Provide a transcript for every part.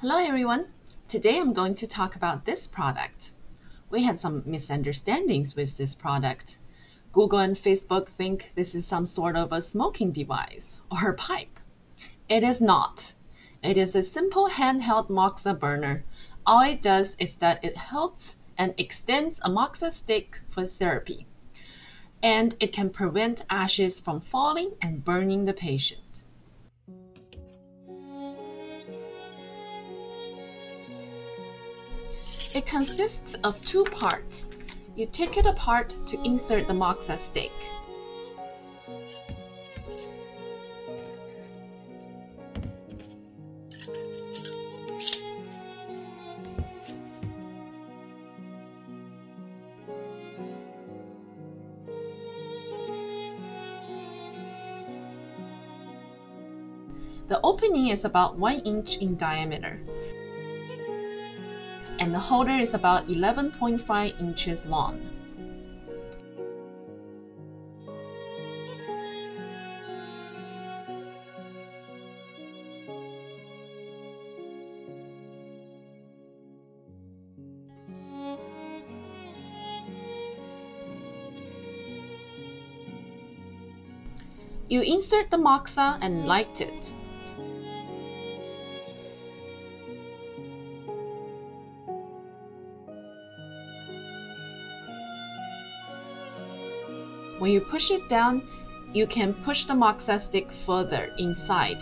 Hello everyone! Today I'm going to talk about this product. We had some misunderstandings with this product. Google and Facebook think this is some sort of a smoking device or a pipe. It is not. It is a simple handheld moxa burner. All it does is that it holds and extends a moxa stick for therapy. And it can prevent ashes from falling and burning the patient. It consists of two parts. You take it apart to insert the moxa stick. The opening is about 1 inch in diameter, and the holder is about 11.5 inches long. You insert the moxa and light it. When you push it down, you can push the moxa stick further inside.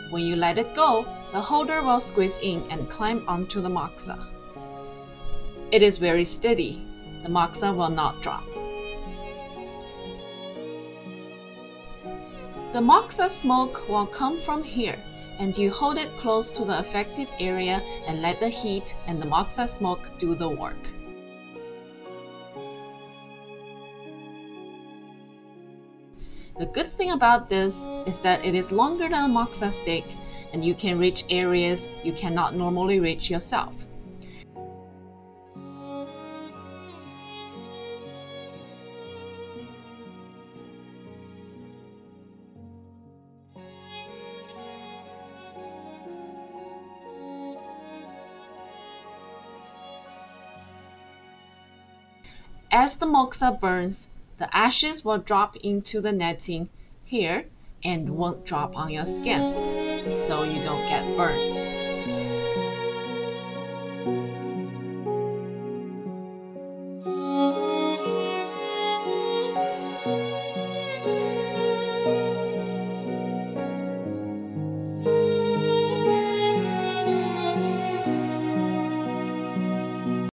When you let it go, the holder will squeeze in and climb onto the moxa. It is very steady. The moxa will not drop. The moxa smoke will come from here, and you hold it close to the affected area and let the heat and the moxa smoke do the work. The good thing about this is that it is longer than a moxa stick, and you can reach areas you cannot normally reach yourself. As the moxa burns, the ashes will drop into the netting here and won't drop on your skin, so you don't get burned.